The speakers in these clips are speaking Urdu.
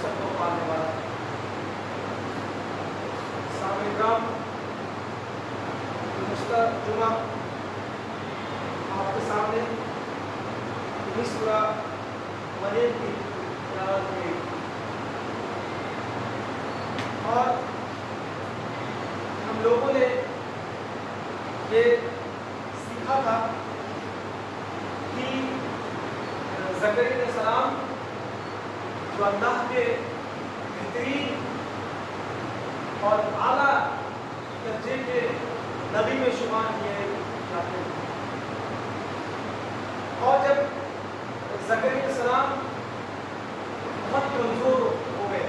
سب کو پالنے والا۔ سامعین کرام، گزشتہ جمعہ آپ کے سامنے سورہ مریم کی تلاوت کی اور ہم لوگوں نے یہ سیکھا تھا کہ زکریا علیہ السلام جو اللہ کے بہترین اور اعلیٰ درجے کے نبی میں شمار کیے جاتے ہیں، اور جب زکریا علیہ السلام بہت کمزور ہو گئے،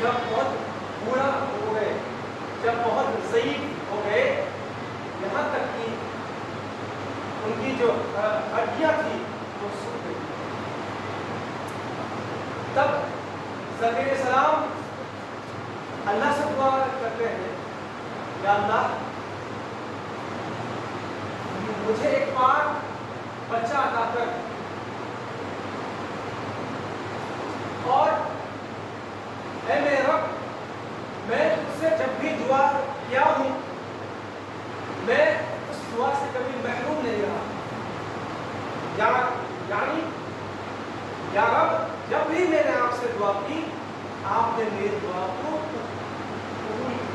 جب بہت بوڑھا ہو گئے، جب بہت ضعیف ہو گئے، یہاں تک کہ ان کی جو ہڈیاں تھیں وہ سوکھ گئی، تب زکریا علیہ السلام اللہ سے دعا کرتے ہیں، یا اللہ مجھے ایک پاک بچہ عطا کر، اور اے میرے رب میں تجھ سے جب بھی دعا کیا ہوں میں اس دعا سے کبھی محروم نہیں رہا، یعنی یا رب جب بھی میں نے آپ سے دعا کی آپ نے میری دعا کو قبول کیا۔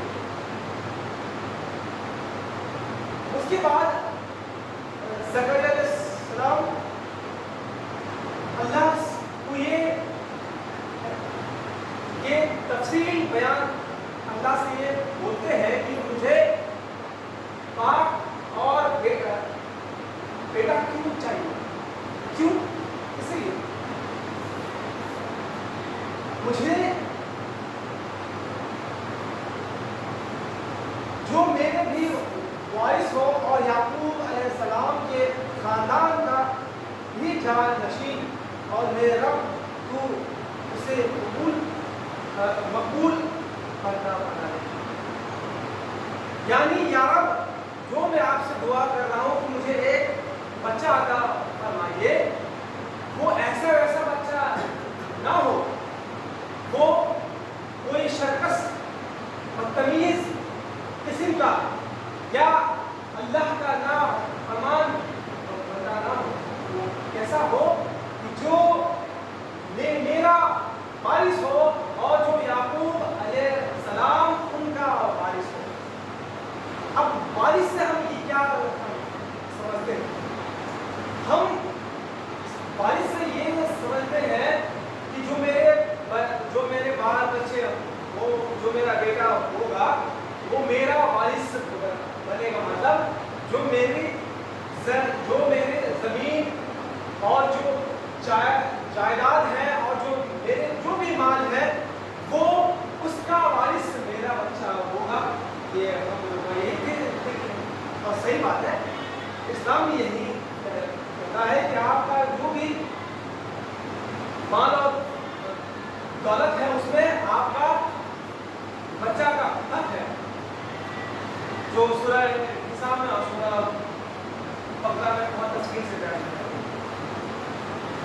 اس کے بعد زکریا علیہ السلام اللہ کو یہ تفصیل بیان اللہ سے یہ بولتے ہیں کہ مجھے باپ اور بیٹا کیوں چاہیے، کیوں؟ اس لیے مجھے جو میرے بھی وارث ہو اور یعقوب علیہ السلام کے خاندان کا بھی جانشین، اور میرے رب تو اسے مقبول کرنا بنا ہے، یعنی یا رب جو میں آپ سے دعا کر رہا ہوں کہ مجھے ایک بچہ عطا فرمائیے، وہ ایسا ویسا بچہ نہ ہو، وہ کوئی شرکس بدتمیز قسم کا یا اللہ کا نا فرمان بندہ نہ ہو، وہ کیسا ہو کہ جو میرا وارث ہو اور جو یعقوب علیہ السلام ان کا وارث ہو۔ اب وارث سے ہم یہ کیا سمجھتے ہیں؟ ہم وارث سے یہ سمجھتے ہیں کہ جو میرے بال بچے ہو، جو میرا بیٹا ہوگا وہ میرا وارث بنے گا، مطلب جو میری زمین اور جو جائیداد ہے اور جو میرے جو بھی مال ہے وہ اس کا وارث میرا بچہ ہوگا۔ یہ ہم لوگ یہی اور صحیح بات ہے، اسلام بھی یہی کہتا ہے کہ آپ کا جو بھی مال اور دولت ہے اس میں آپ کا بچہ کا حق ہے، جو سورہ نساء میں اور سورہ بقرہ میں بہت تفصیل سے بیان ہے۔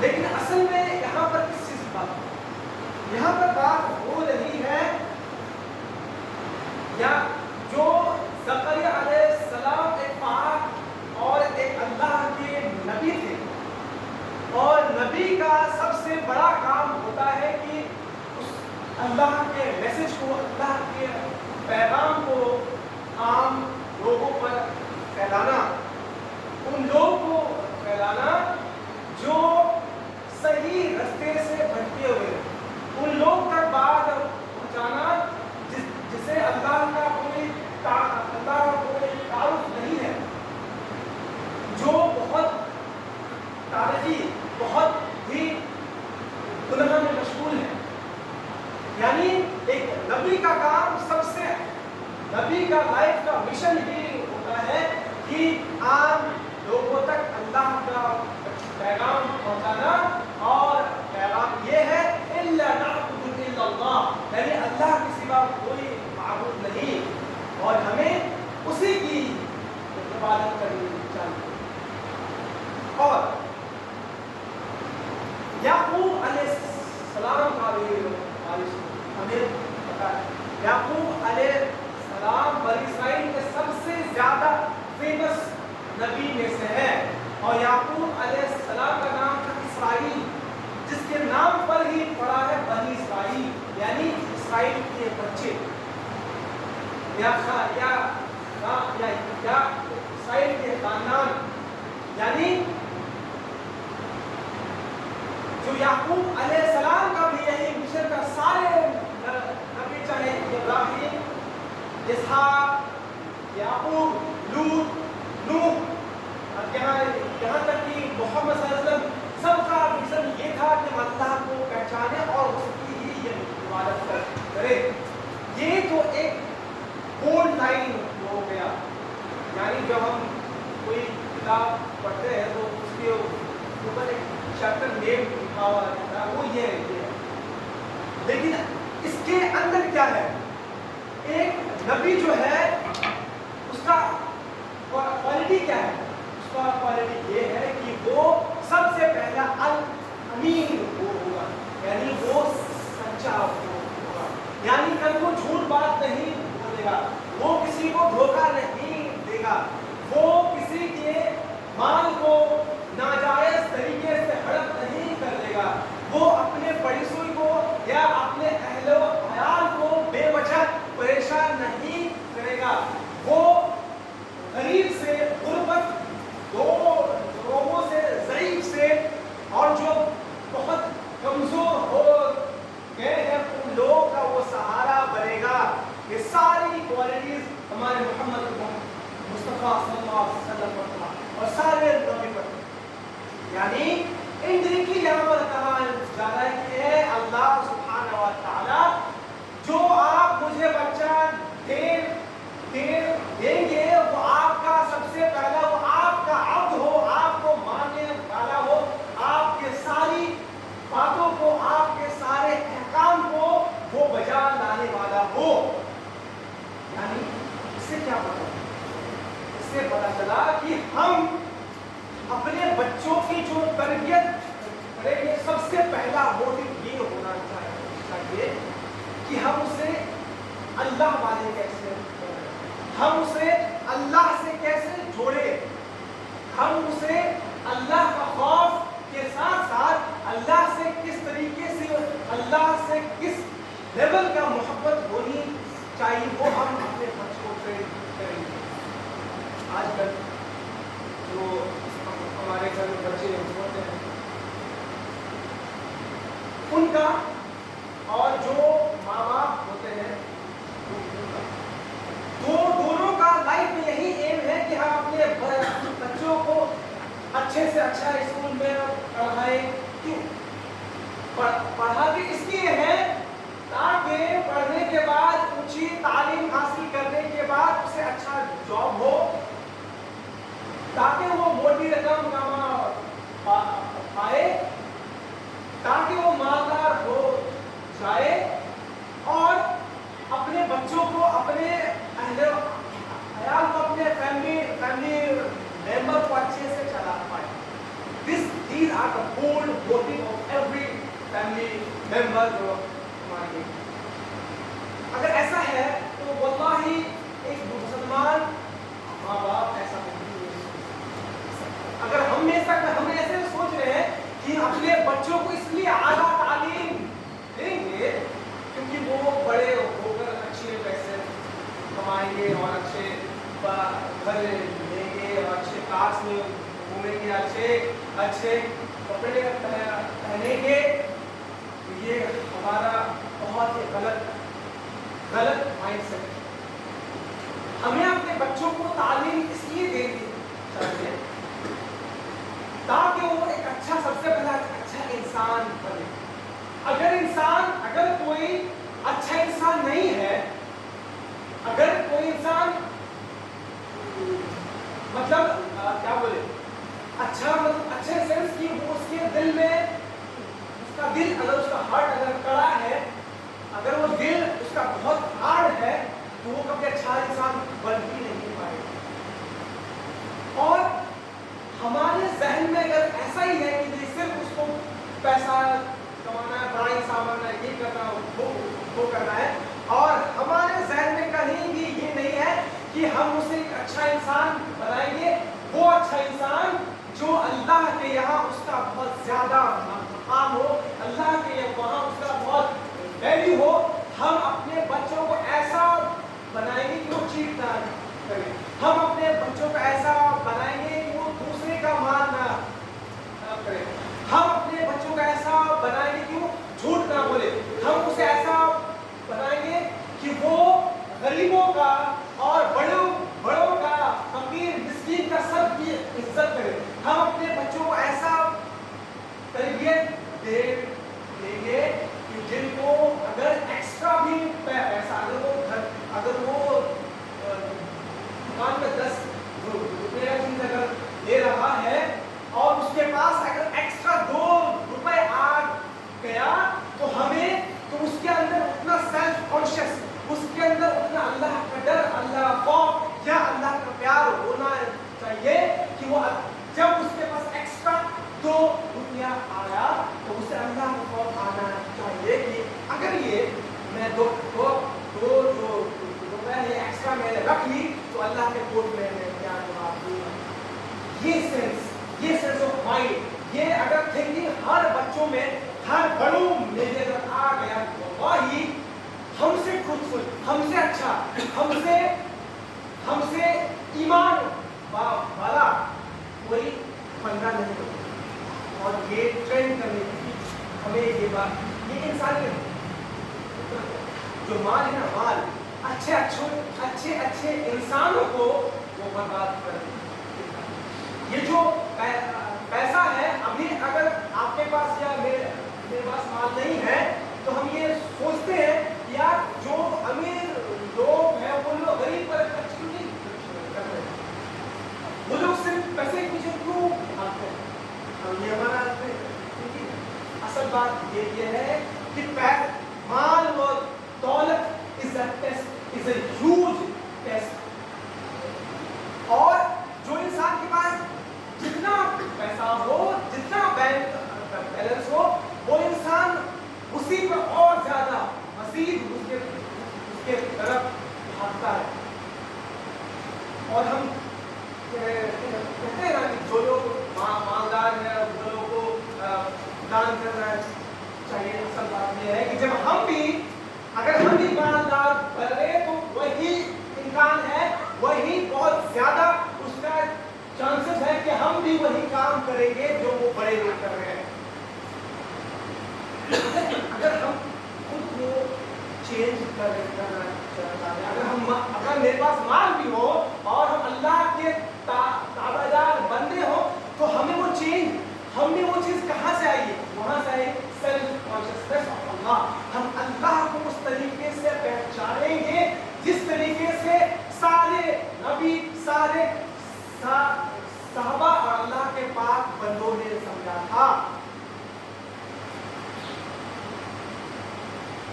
لیکن اصل میں یہاں پر کس چیز کی بات ہے؟ یہاں پر بات ہو رہی ہے یا جو زکریا علیہ السلام ایک پاک اور ایک اللہ کے نبی تھے، اور نبی کا سب سے بڑا کام ہوتا ہے کہ اس اللہ کے میسج کو، اللہ کے پیغام کو عام لوگوں پر پھیلانا، ان لوگوں کو پھیلانا جو صحیح رستے سے بھٹکے ہوئے، ان لوگ تک بات پہنچانا جسے اللہ کا کوئی تعارف نہیں ہے، جو بہت تاریخی، بہت ہی گناہ میں مشغول ہے۔ یعنی ایک نبی کا کام، سب سے نبی کا لائف کا مشن ہی ہوتا ہے کہ عام لوگوں تک اللہ کا پیغام پہنچانا، اور پیغام یہ ہے الا نعبد الا اللہ، یعنی اللہ کے سوا کوئی معبود نہیں اور ہمیں اسی کی عبادت کرنی چاہیے۔ اور یعقوب علیہ السلام کا بھی اسرائیل کے بچے یا اسرائیل کے خاندان، یعنی جو یعقوب علیہ السلام کا بھی یہی مشن کا، سارے نبی چاہے ابراہیم، اسحاق، یعقوب، لوط، نوح، یہاں تک کہ محمد صلی اللہ علیہ وسلم، سب کا مشن یہ تھا کہ اللہ کو پہچانے اور اس کی ہی عبادت کرے. یہ تو ایک بولڈ لائن ہو گیا. یعنی جب ہم کوئی کتاب پڑھتے ہیں تو اس کے اوپر ایک چیپٹر نیم لکھا ہوا رہتا ہے، وہ یہ ہے. لیکن اس کے اندر کیا ہے؟ ایک نبی جو ہے اس کا کوالٹی کیا ہے؟ اس کا کوالٹی یہ ہے کہ وہ سب سے پہلا الامین ہوگا، یعنی وہ سچا ہوگا، یعنی کل وہ جھوٹ بات نہیں بولے گا، وہ کسی کو دھوکہ نہیں دے گا، وہ کسی کے مال کو ناجائز طریقے سے ہڑپ نہیں کر لے گا، وہ اپنے پڑوسی کو یا اپنے اہل و عیال کو بے وجہ پریشان نہیں کرے گا، وہ غریب سے، غربت لوگوں سے، ضعیف سے، اور جو بہت کمزور ہو گئے ہیں ان لوگوں کا وہ سہارا بنے گا. یہ ساری کوالٹیز ہمارے محمد مصطفیٰ صلی اللہ علیہ وسلم پر اور سارے نبی پر. یعنی انڈائریکٹلی یہاں پر کہا جا رہا ہے کہ اے اللہ سبحانہ و تعالی، جو آپ مجھے بچہ دیں گے وہ آپ کا سب سے پہلا، وہ آپ کا عبد ہو، آپ کو ماننے والا ہو، آپ کے ساری باتوں کو، آپ کے سارے احکام کو وہ بجا لانے والا ہو. یعنی اس سے کیا پتا؟ اس سے پتا چلا کہ ہم اپنے بچوں کی جو تربیت کریں گے، سب سے پہلا موٹو یہ ہونا چاہیے کہ ہم اسے اللہ والے کیسے، ہم اسے اللہ سے کیسے جوڑے، ہم اسے اللہ کا خوف کے ساتھ ساتھ اللہ سے کس طریقے سے، اللہ سے کس لیول کا محبت ہونی چاہیے، وہ ہم اپنے بچوں کو ٹرین کریں گے. آج کل جو ہمارے گھر میں بچے ہوتے ہیں ان کا، اور جو ماں باپ ہوتے ہیں دونوں کا لائف میں یہی ایم ہے کہ ہم اپنے بچوں کو اچھے سے اچھا اسکول میں پڑھائیں. کیوں پڑھاتے اس لیے ہے تاکہ پڑھنے کے بعد اونچی تعلیم حاصل کرنے کے بعد اسے اچھا جاب ہو، تاکہ وہ موٹی رقم کما پائے، تاکہ وہ مالدار ہو جائے اور اپنے بچوں کو، اپنے اہل عیال کو، اپنے فیملی ممبر کو اچھے سے چلا پائے. These are the bold motive of every family member جو ہمارے. اگر ایسا ہے تو واللہ ایک مسلمان ماں باپ ایسا نہیں ہے. اگر ہم ایسے سوچ رہے ہیں کہ اپنے بچوں کو اس لیے اعلیٰ تعلیم دیں گے کیونکہ وہ بڑے ہو کر اچھے پیسے کمائیں گے اور اچھے گھر لیں گے اور اچھے کارس میں گھومیں گے، اچھے کپڑے پہنیں گے، تو یہ ہمارا بہت ہی غلط مائنڈ سیٹ ہے. ہمیں اپنے بچوں کو تعلیم اس لیے دینی چاہیے تاکہ وہ ایک اچھا، سب سے پہلا اچھا انسان بنے. اگر کوئی اچھا انسان نہیں ہے، اگر کوئی انسان مطلب کیا بولے، اچھے سینس کی وہ اس کے دل میں، اس کا دل اگر، اس کا ہارٹ اگر کڑا ہے، اگر وہ دل اس کا بہت ہارڈ ہے تو وہ کبھی اچھا انسان بن بھی نہیں پائے. اور ہمارے ذہن میں اگر ایسا ہی ہے کہ صرف اس کو پیسہ کمانا ہے، بڑا انسان بننا ہے، یہ کرنا وہ کرنا ہے، اور ہمارے ذہن میں کہیں بھی یہ نہیں ہے کہ ہم اسے ایک اچھا انسان بنائیں گے، وہ اچھا انسان جو اللہ کے یہاں اس کا بہت زیادہ مقام ہو، اللہ کے وہاں اس کا بہت ویلیو ہو. ہم دیں گے کہ جن کو اگر ایکسٹرا بھی پیسہ اگر وہ دکان میں 10 روپے کا چیز اگر لے رہا ہے اور اس کے پاس اگر ایکسٹرا 2 روپے آ گیا تو ہمیں تو اس کے اندر اتنا سیلف کانشیس، اس کے اندر اتنا اللہ کا ڈر، اللہ کا خوف یا اللہ کا پیار ہونا چاہیے کہ وہ جب اس کے پاس ایکسٹرا 2 روپیہ آیا تو اسے اللہ کا خوف آنا چاہیے کہ اگر یہ میں 2 روپے ایکسٹرا میں نے رکھ لی تو اللہ کے کورٹ میں کیا جواب دوں گا۔ یہ سینس آف مائنڈ، یہ اگر تھنکنگ ہر بچوں میں، ہر بڑوں میں اگر آ گیا تو وہی ہم سے ٹروتفل، ہم سے اچھا، ہم سے ایمان والا کوئی بندہ نہیں ہوتا۔ اور یہ ٹرینڈ کرنے کی ہمیں یہ بات، یہ انسانیت جو مال ہے نا، مال اچھے انسانوں کو وہ برباد کر دے۔ یہ جو پیسہ ہے، ابھی اگر آپ کے پاس یا میرے پاس مال نہیں ہے تو ہم یہ سوچتے ہیں یار جو امیر لوگ ہیں وہ لوگ غریب پر خرچ کیوں نہیں کر رہے، وہ لوگ صرف پیسے کے پیچھے کیوں بھاگتے ہیں؟ ہم یہ ہمارا اصل بات یہ ہے کہ مال و دولت is a huge test، اور جو انسان کے پاس جتنا پیسہ ہو، جتنا بینک بیلنس ہو، وہ انسان اسی پر اور زیادہ مزید اس کے طرف بھاگتا ہے۔ اور ہم کہتے ہیں نا کہ جو لوگ مالدار ہیں وہ لوگوں کو دان کرنا چاہیے۔ اصل بات یہ ہے کہ جب ہم بھی اگر ہم بھی مالدار بنے تو وہی امکان ہے، وہی بہت زیادہ اس کا چانسز ہے کہ ہم بھی وہی کام کریں گے جو وہ بڑے لوگ کر رہے ہیں۔ اگر ہم خود کو چینج کرنا چاہتے ہیں، اگر میرے پاس مال بھی ہو اور ہم اللہ کے تابعدار بندے ہوں تو ہمیں وہ چیز کہاں سے آئی؟ وہاں سے آئی سیلف کانشیسنس آف اللہ۔ ہم اللہ کو اس طریقے سے پہچانیں گے جس طریقے سے سارے نبی، سارے صحابہ اور اللہ کے پاک بندوں نے سمجھا تھا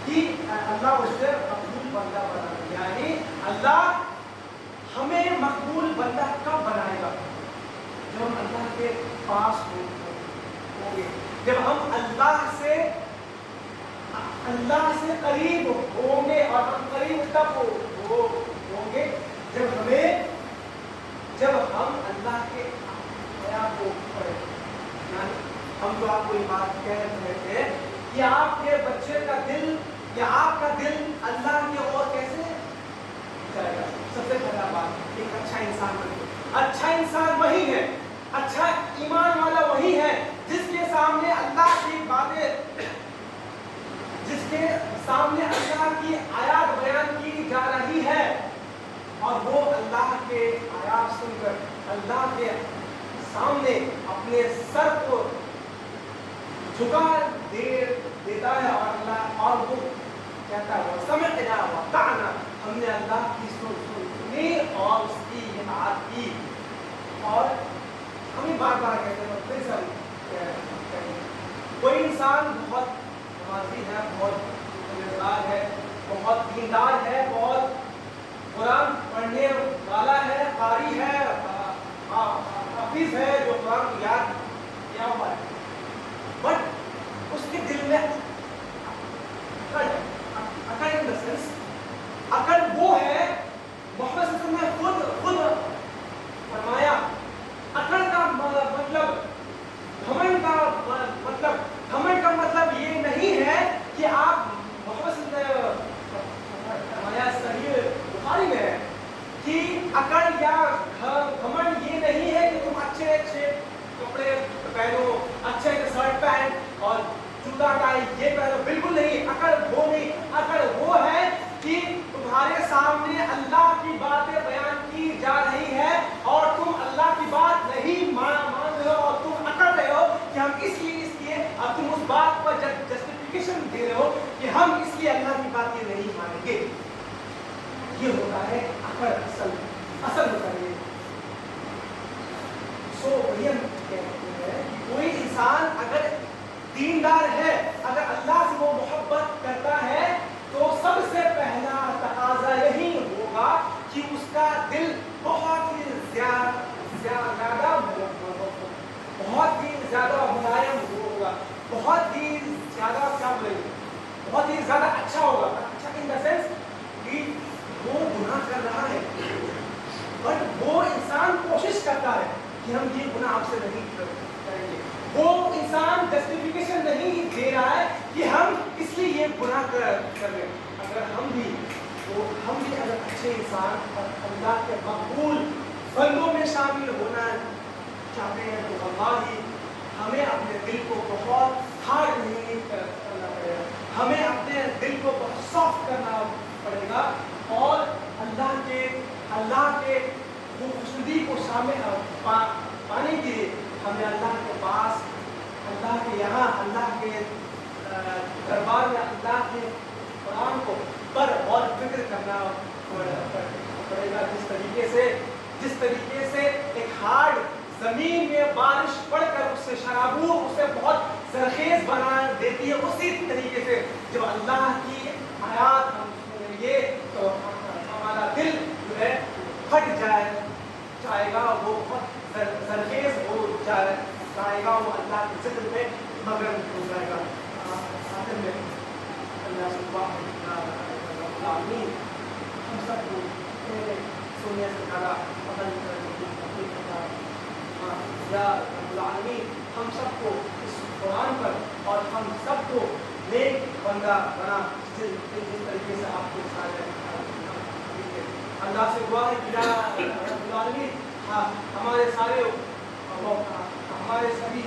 کہ اللہ اسے مقبول بندہ بنا، یعنی اللہ ہمیں مقبول بندہ کب بنائے گا؟ جب ہم اللہ کے پاس ہوں گے، جب ہم اللہ سے قریب ہوں گے، اور ہم قریب تب ہوں گے جب ہم اللہ کے آیات کو پڑھیں۔ یعنی ہم تو آپ کو یہ بات کہہ رہے تھے کہ آپ کے بچے کا دل یا آپ کا دل اللہ کی اور کیسے جائے گا؟ سب سے پہلا بات، ایک اچھا انسان بنے۔ اچھا انسان وہی ہے، اچھا ایمان والا وہی ہے جس کے سامنے اللہ کی باتیں، جس کے سامنے اللہ کی آیات بیان کی جا رہی ہے اور وہ اللہ کے آیات سن کر اللہ کے سامنے اپنے سر کو جھکا دیتا ہے، اور وہ کہتا ہے سمعنا وَأَطَعْنَا، ہم نے اللہ کی سنی اور اس کی اطاعت کی۔ اور ہمیں بار بار کہتے ہیں، پھر سے کوئی انسان بہت نمازی ہے، بہت پرہیزگار ہے، بہت دیندار ہے، بہت قرآن پڑھنے والا ہے، قاری ہے، حافظ ہے، جو قرآن کو یاد کیا ہوا ہے، بٹ اس کے دل میں عقل وہ ہے، محمد صلی اللہ علیہ وسلم نے خود فرمایا، عقل کا مطلب گھمنڈ کا مطلب یہ نہیں ہے کہ آپ محمد صلی اللہ علیہ وسلم فرمایا صحیح بخاری میں ہے کہ عقل یا گھمنڈ یہ نہیں ہے کہ تم اچھے کپڑے پہنو، اچھے شرٹ پینٹ اور جوتا ٹائی یہ پہنو، بالکل نہیں۔ عقل وہ نہیں، عقل وہ ہے کہ تمہارے سامنے اللہ کی باتیں بیان کی جا رہی ہے اور تم اللہ کی بات نہیں مان رہے ہو، اور تم عقل رہے ہو کہ ہم اس لیے اب تم اس بات پر جسٹیفکیشن کہ ہم اس لیے اللہ کی باتیں نہیں مانیں گے. یہ ہوتا ہے اصل ہوتا ہے. سو یہ کہتے ہیں کہ کوئی انسان اگر دیندار ہے, اگر اللہ سے وہ محبت کرتا ہے, تو سب سے پہلا تقاضا یہی ہوگا کہ اس کا دل بہت ہی زیادہ ملائم ہوگا, بہت ہی زیادہ کیا بولیں گے, بہت ہی زیادہ اچھا ہوگا. اچھا ان دا سینس کہ وہ گناہ کر رہا ہے, بٹ وہ انسان کوشش کرتا ہے کہ ہم یہ گناہ آپ سے نہیں کریں گے. وہ انسان جسٹیفیکیشن نہیں دے رہا ہے کہ ہم اس لیے یہ گناہ کر رہے ہیں. اگر ہم بھی اگر اچھے انسان اور اللہ کے مقبول بندوں میں شامل ہونا چاہتے ہیں, تو واللہ ہمیں اپنے دل کو بہت ہارڈ نہیں کرنا پڑے گا, ہمیں اپنے دل کو بہت سافٹ کرنا پڑے گا, اور اللہ کے وہ خوشنودی کو پانے کے لیے ہمیں اللہ کے پاس, اللہ کے یہاں, اللہ کے دربار میں اللہ کے قرآن کو پر اور فکر کرنا پڑے گا. جس طریقے سے ایک ہارڈ زمین میں بارش پڑ کر اس سے شرابور اسے بہت زرخیز بنا دیتی ہے, اسی طریقے سے جب اللہ کی آیات ہم سنیں گے تو ہمارا دل جو ہے پھٹ جائے گا, وہ بہت زرخیز ہو جائے گا, وہ اللہ کے ذکر میں مگن ہو جائے گا. آخر میں اللہ سبحانہ ہم سب کو سونے سے زیادہ عمل کرنے کی توفیق عطا یا رب العالمین ہم سب کو اس قرآن پر, اور ہم سب کو نیک بندہ بنا جس طریقے سے آپ کو سارے اللہ سے دعا ہے کہ یا رب العالمین ہمارے سبھی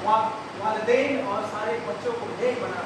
والدین اور سارے بچوں کو نیک بنا.